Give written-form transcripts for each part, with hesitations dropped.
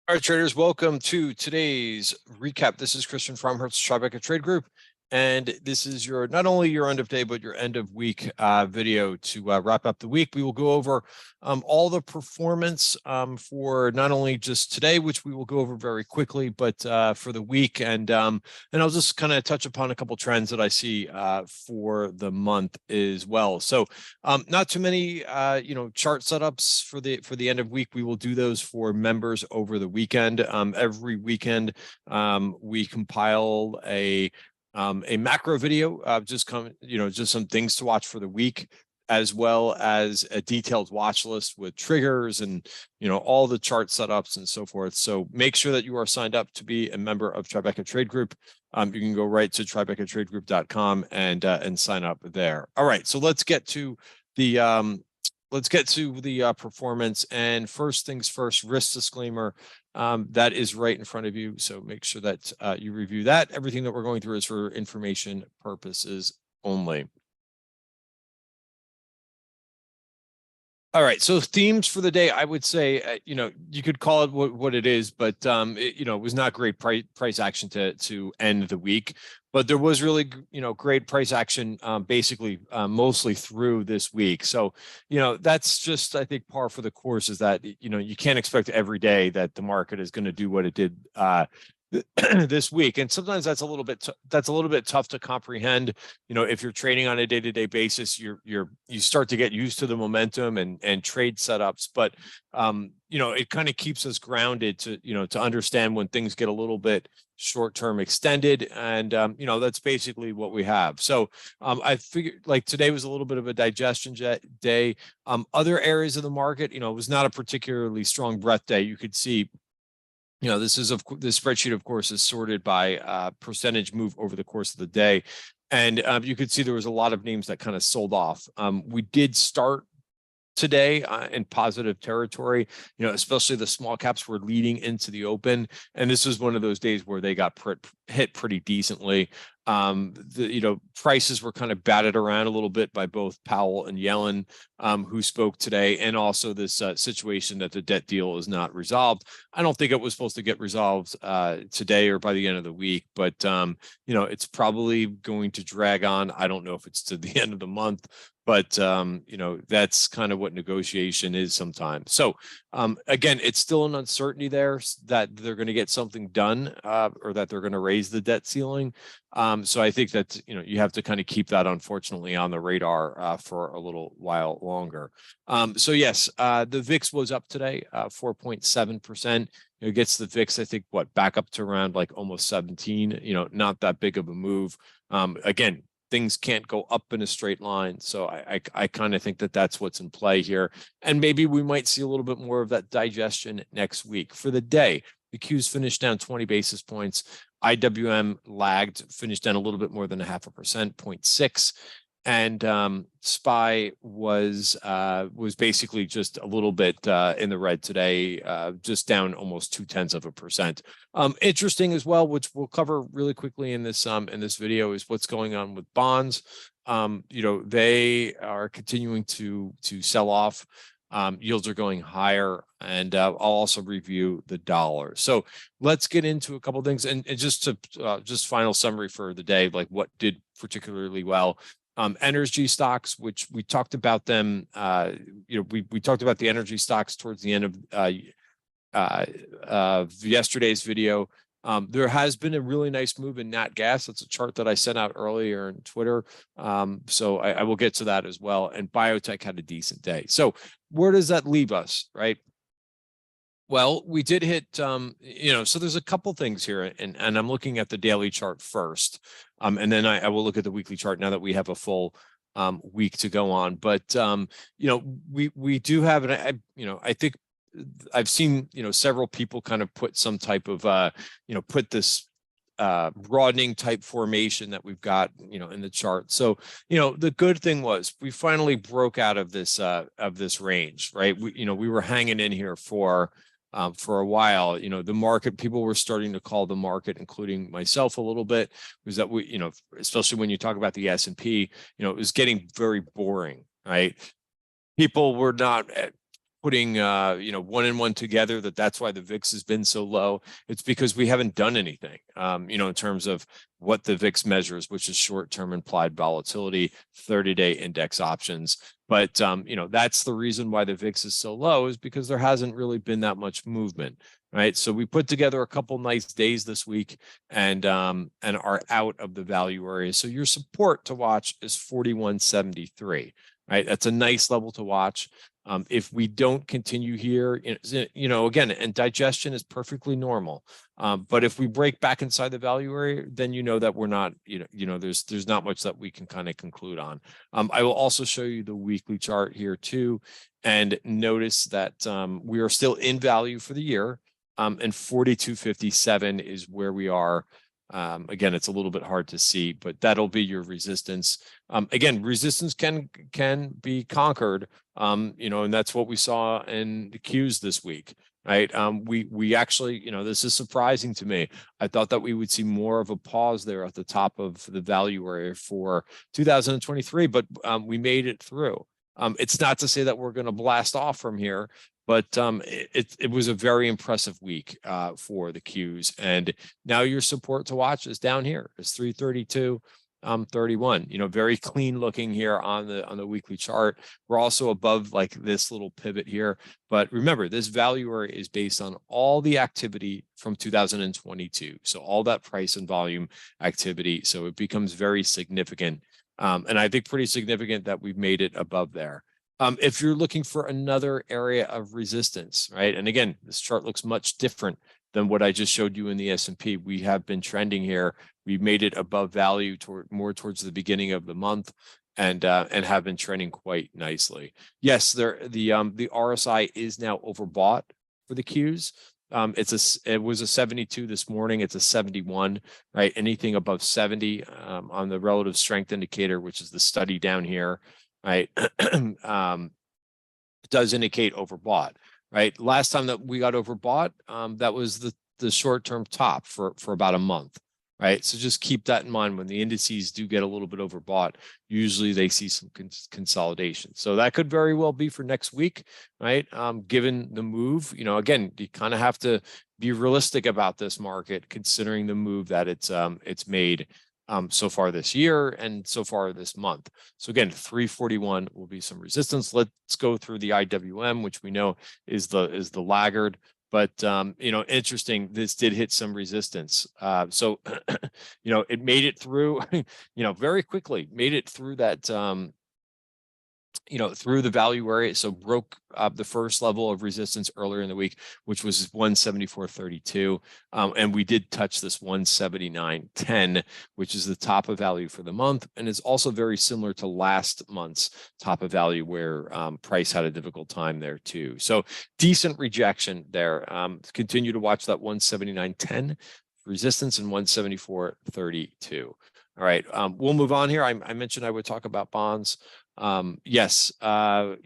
All right, traders, welcome to today's recap. This is Christian from Hertz Tribeca Trade Group, and this is your not only your end of day but your end of week video to wrap up the week. We will go over all the performance for not only just today, which we will go over very quickly, but for the week, and I'll just kind of touch upon a couple trends that I see for the month as well. So not too many chart setups for the end of week. We will do those for members over the weekend. Every weekend we compile a macro video of just some things to watch for the week, as well as a detailed watch list with triggers and all the chart setups and so forth. So make sure that you are signed up to be a member of Tribeca Trade Group. You can go right to tribecatradegroup.com and sign up there. All right, so let's get to the performance. And first things first, risk disclaimer. That is right in front of you. So make sure that you review that. Everything that we're going through is for information purposes only. All right, so themes for the day, I would say, you could call it what it is, but it was not great price action to end the week. But there was really, great price action, basically mostly through this week. So, that's just, I think, par for the course, is that, you can't expect every day that the market is going to do what it did this week. And sometimes that's a little bit tough to comprehend. If you're trading on a day-to-day basis, you start to get used to the momentum and trade setups. But it kind of keeps us grounded to understand when things get a little bit short-term extended, and that's basically what we have. So I figured, like, today was a little bit of a digestion day. Other areas of the market, it was not a particularly strong breadth day. You could see, this spreadsheet, of course, is sorted by percentage move over the course of the day. And you could see there was a lot of names that kind of sold off. We did start today in positive territory, especially the small caps were leading into the open. And this was one of those days where they got hit pretty decently. Prices were kind of batted around a little bit by both Powell and Yellen, who spoke today, and also this situation that the debt deal is not resolved. I don't think it was supposed to get resolved today or by the end of the week, but it's probably going to drag on. I don't know if it's to the end of the month, but that's kind of what negotiation is sometimes. So again, it's still an uncertainty there that they're going to get something done, or that they're going to raise the debt ceiling. So I think that you have to kind of keep that, unfortunately, on the radar for a little while longer. So yes, the VIX was up today, 4.7%. It gets the VIX, I think, back up to around like almost 17. Not that big of a move. Again, things can't go up in a straight line. So I kind of think that that's what's in play here. And maybe we might see a little bit more of that digestion next week. For the day, the Qs finished down 20 basis points. IWM lagged, finished down a little bit more than 0.5%, 0.6. And SPY was basically just a little bit in the red today, just down almost 0.2%. Interesting as well, which we'll cover really quickly in this video, is what's going on with bonds. They are continuing to sell off. Yields are going higher, and I'll also review the dollar. So let's get into a couple of things, and just final summary for the day, like what did particularly well. Energy stocks, which we talked about them, we talked about the energy stocks towards the end of yesterday's video. There has been a really nice move in nat gas. That's a chart that I sent out earlier in Twitter. So I will get to that as well. And biotech had a decent day. So where does that leave us, right? Well, we did hit, so there's a couple things here, and I'm looking at the daily chart first, and then I will look at the weekly chart now that we have a full week to go on. But we do have, and I think I've seen several people kind of put some type of put this broadening type formation that we've got in the chart. So the good thing was we finally broke out of this range, right? We were hanging in here for a while. The market, people were starting to call the market, including myself a little bit, was that we, especially when you talk about the S&P, it was getting very boring, right? People were not putting one and one together that's why the VIX has been so low. It's because we haven't done anything, in terms of what the VIX measures, which is short-term implied volatility, 30-day index options. But that's the reason why the VIX is so low, is because there hasn't really been that much movement, right? So we put together a couple nice days this week and are out of the value area. So your support to watch is 41.73, right? That's a nice level to watch. If we don't continue here, again, and digestion is perfectly normal. But if we break back inside the value area, then that we're not, there's not much that we can kind of conclude on. I will also show you the weekly chart here too, and notice that we are still in value for the year, and 42.57 is where we are. Again, it's a little bit hard to see, but that'll be your resistance. Again, resistance can be conquered, and that's what we saw in the Qs this week, right? We actually, this is surprising to me. I thought that we would see more of a pause there at the top of the value area for 2023, but we made it through. It's not to say that we're going to blast off from here, but it was a very impressive week for the Qs. And now your support to watch is down here. It's 332.31. Very clean looking here on the weekly chart. We're also above like this little pivot here. But remember, this value area is based on all the activity from 2022. So all that price and volume activity. So it becomes very significant. And I think pretty significant that we've made it above there. If you're looking for another area of resistance, right? And again, this chart looks much different than what I just showed you in the S&P. We have been trending here. We've made it above value more towards the beginning of the month, and have been trending quite nicely. Yes, the RSI is now overbought for the Qs. It was a 72 this morning. It's a 71, right? Anything above 70 on the relative strength indicator, which is the study down here, right? Does indicate overbought, right? Last time that we got overbought, that was the short-term top for about a month, right? So just keep that in mind. When the indices do get a little bit overbought, usually they see some consolidation. So that could very well be for next week, right? Given the move, again, you kind of have to be realistic about this market, considering the move that it's made so far this year and so far this month. So again, 341 will be some resistance. Let's go through the IWM, which we know is the laggard. But interesting, this did hit some resistance. So it made it through, very quickly, made it through that through the value area. So broke the first level of resistance earlier in the week, which was 174.32. And we did touch this 179.10, which is the top of value for the month. And it's also very similar to last month's top of value, where price had a difficult time there too. So decent rejection there. Continue to watch that 179.10 resistance and 174.32. All right, we'll move on here. I mentioned I would talk about bonds. Yes, I've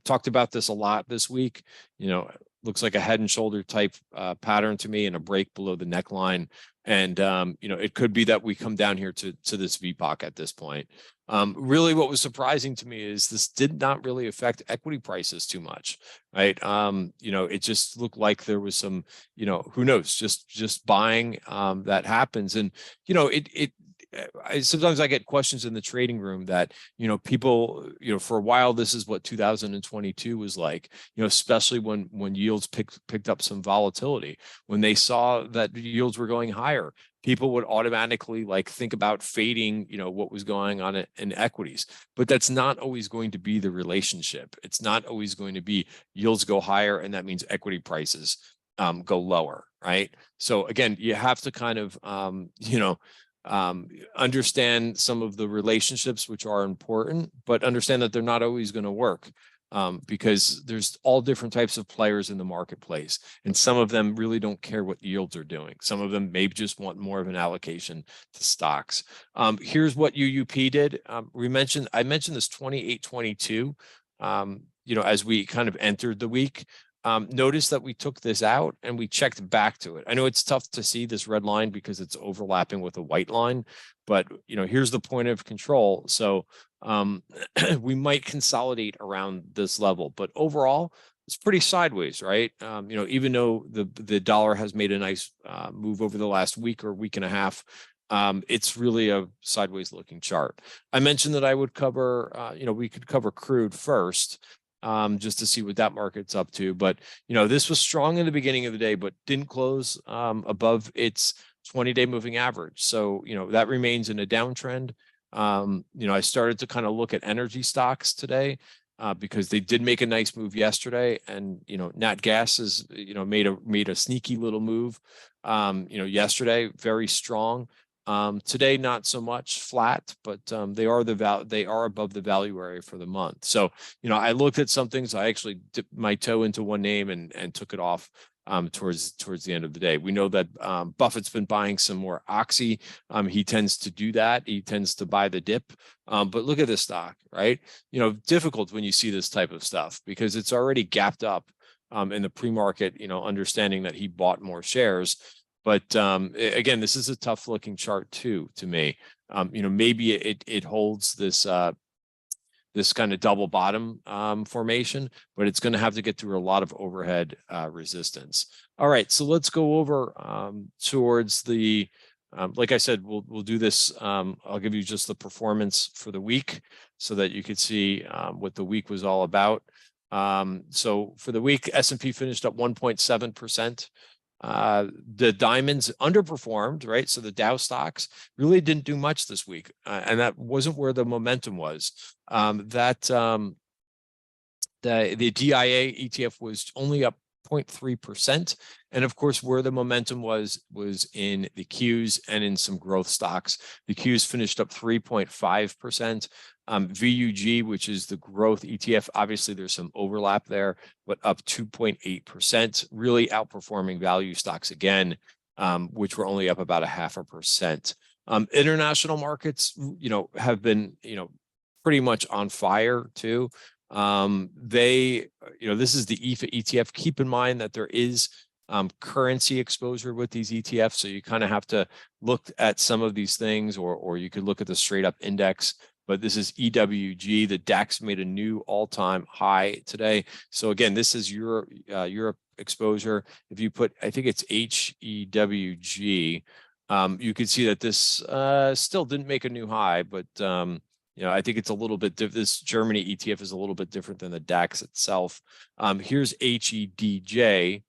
talked about this a lot this week. Looks like a head and shoulder type pattern to me, and a break below the neckline. And it could be that we come down here to this VPOC at this point. Really, what was surprising to me is this did not really affect equity prices too much, right? It just looked like there was some, who knows, just buying that happens, and sometimes I get questions in the trading room that, people, for a while, this is what 2022 was like, especially when yields picked up some volatility. When they saw that yields were going higher, people would automatically think about fading, what was going on in equities. But that's not always going to be the relationship. It's not always going to be yields go higher, and that means equity prices go lower, right? So again, you have to kind of, understand some of the relationships which are important, but understand that they're not always going to work, because there's all different types of players in the marketplace, and some of them really don't care what yields are doing. Some of them maybe just want more of an allocation to stocks. Here's what UUP did. I mentioned this 28.22. As we kind of entered the week. Notice that we took this out and we checked back to it. I know it's tough to see this red line because it's overlapping with a white line, but here's the point of control. So we might consolidate around this level, but overall, it's pretty sideways, right? Even though the dollar has made a nice move over the last week or week and a half, it's really a sideways looking chart. I mentioned that I would cover, we could cover crude first, just to see what that market's up to. But, this was strong in the beginning of the day, but didn't close above its 20-day moving average. So, that remains in a downtrend. I started to kind of look at energy stocks today because they did make a nice move yesterday. And, nat gas is, made a sneaky little move, yesterday, very strong. Today, not so much, flat, but they are above the value area for the month. So, I looked at some things. I actually dipped my toe into one name and took it off towards the end of the day. We know that Buffett's been buying some more Oxy. He tends to do that. He tends to buy the dip. But look at this stock, right? Difficult when you see this type of stuff because it's already gapped up in the pre-market, understanding that he bought more shares. But again, this is a tough looking chart too, to me. Maybe it holds this this kind of double bottom formation, but it's going to have to get through a lot of overhead resistance. All right, so let's go over towards the, like I said, we'll do this. I'll give you just the performance for the week so that you could see what the week was all about. So for the week, S&P finished up 1.7%. The diamonds underperformed, right? So the Dow stocks really didn't do much this week, and that wasn't where the momentum was. The DIA ETF was only up 0.3%, and of course, where the momentum was in the Qs and in some growth stocks. The Qs finished up 3.5%. VUG, which is the growth ETF, obviously there's some overlap there, but up 2.8%, really outperforming value stocks again, which were only up about 0.5%. International markets, have been, pretty much on fire too. This is the EFA ETF. Keep in mind that there is currency exposure with these ETFs, so you kind of have to look at some of these things, or you could look at the straight up index. But this is EWG. The DAX made a new all-time high today. So again, this is Europe exposure. If you put, I think it's HEWG, you could see that this still didn't make a new high, but I think it's a little bit this Germany ETF is a little bit different than the DAX itself. Here's HEDJ,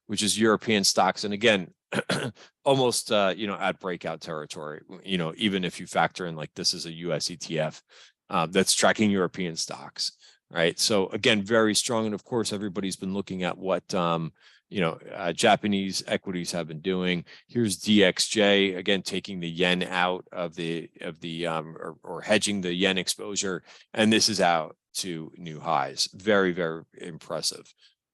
which is European stocks, and again, almost at breakout territory. Even if you factor in like this is a US ETF that's tracking European stocks, right? So again, very strong, and of course, everybody's been looking at what Japanese equities have been doing. Here's DXJ, again, taking the yen out of or hedging the yen exposure. And this is out to new highs. Very, very impressive.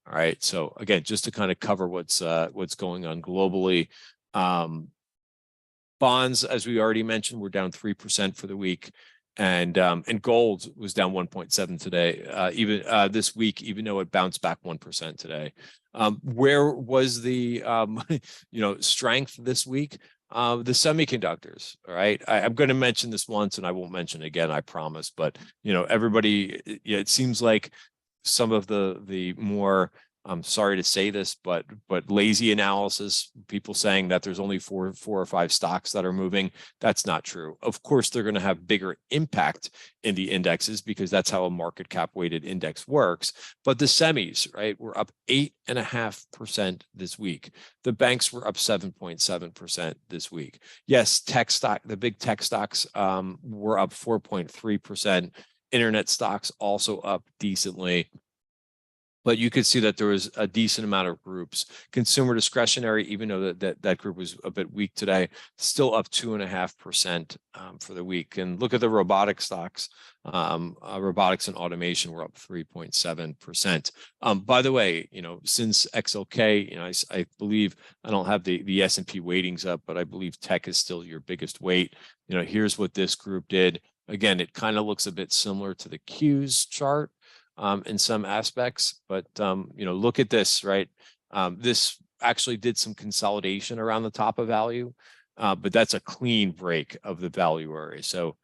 All right. So again, just to kind of cover what's going on globally. Bonds, as we already mentioned, were down 3% for the week. And gold was down 1.7 today, even this week, even though it bounced back 1% today. Where was the strength this week? The semiconductors. All right, I'm going to mention this once, and I won't mention it again, I promise. But everybody, it seems like some of the more, I'm sorry to say this, but lazy analysis, people saying that there's only four or five stocks that are moving. That's not true. Of course, they're going to have bigger impact in the indexes because that's how a market cap weighted index works. But the semis, right, were up 8.5% this week. The banks were up 7.7% this week. Yes, the big tech stocks were up 4.3%. Internet stocks also up decently. But you could see that there was a decent amount of groups. Consumer discretionary, even though that group was a bit weak today, still up 2.5% for the week. And look at the robotic stocks. Robotics and automation were up 3.7%. By the way, since XLK, I believe, I don't have the S&P weightings up, but I believe tech is still your biggest weight. Here's what this group did. Again, it kind of looks a bit similar to the Qs chart. in some aspects, but look at this, right? This actually did some consolidation around the top of value, but that's a clean break of the value area. So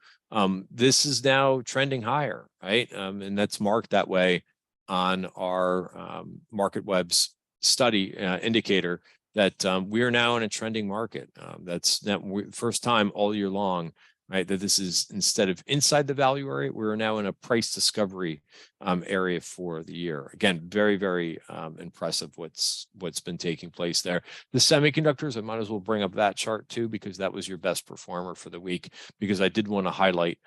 this is now trending higher, right? And that's marked that way on our MarketWeb's study indicator that we are now in a trending market. That's first time all year long, right? That this is, instead of inside the value area, we're now in a price discovery area for the year. Again, very, very impressive what's been taking place there. The semiconductors, I might as well bring up that chart too, because that was your best performer for the week, because I did want to highlight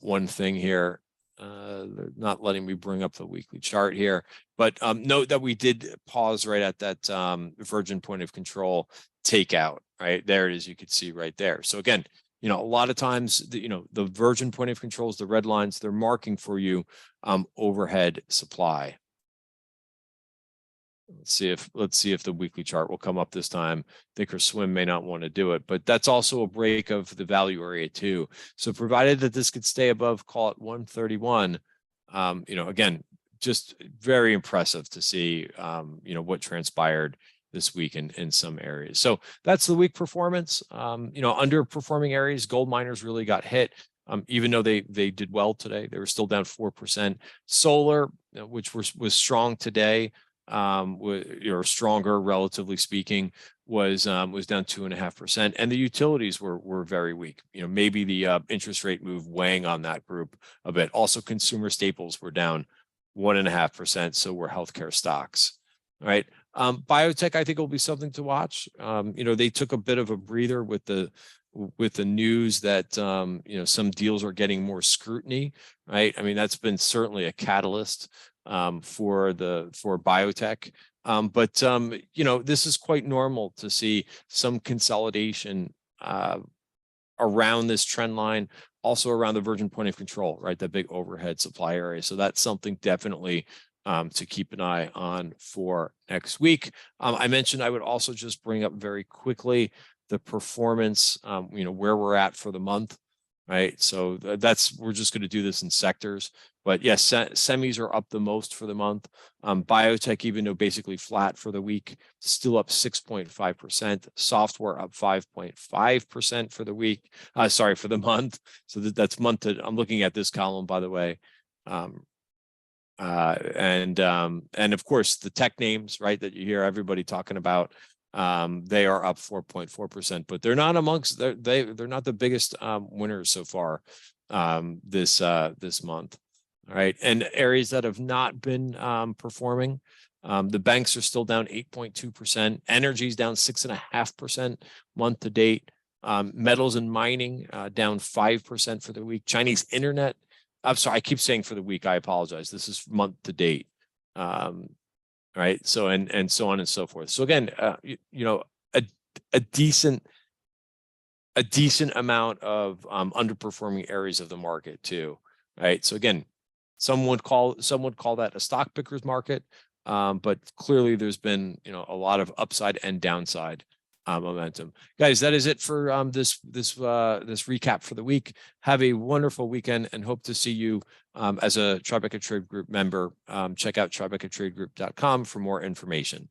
one thing here. They're not letting me bring up the weekly chart here, but note that we did pause right at that virgin point of control takeout, right? There it is, you could see right there. So again, a lot of times, the virgin point of controls, the red lines, they're marking for you overhead supply. Let's see if the weekly chart will come up this time. Thinkorswim may not want to do it, but that's also a break of the value area too. So provided that this could stay above, call it 131, again, just very impressive to see, what transpired this week in some areas. So that's the week performance. Underperforming areas, gold miners really got hit. Even though they did well today, they were still down 4%. Solar, which was strong today, or stronger relatively speaking, was down 2.5%, and the utilities were very weak. Maybe the interest rate move weighing on that group a bit. Also, consumer staples were down 1.5%. So were healthcare stocks. All right. Biotech, I think, will be something to watch. They took a bit of a breather with the news that some deals are getting more scrutiny, right? I mean, that's been certainly a catalyst for biotech. But this is quite normal to see some consolidation around this trend line, also around the virgin point of control, right? That big overhead supply area. So that's something definitely to keep an eye on for next week. I mentioned I would also just bring up very quickly the performance, where we're at for the month, right? So we're just going to do this in sectors, but yes, semis are up the most for the month. Biotech, even though basically flat for the week, still up 6.5%. Software up 5.5% for the week. For the month. So that's month to, I'm looking at this column, by the way. And of course the tech names, right, that you hear everybody talking about, they are up 4.4%, but they're not they're not the biggest winners so far this month. All right, and areas that have not been performing, the banks are still down 8.2%. Energy's down 6.5% month to date. Metals and mining down 5% for the week. Chinese internet, I'm sorry, I keep saying for the week, I apologize. This is month to date. Right. So, and so on and so forth. So again, a decent amount of underperforming areas of the market too. Right. So again, some would call that a stock picker's market. But clearly there's been, a lot of upside and downside momentum. Guys, that is it for this recap for the week. Have a wonderful weekend and hope to see you as a Tribeca Trade Group member. Check out tribecatradegroup.com for more information.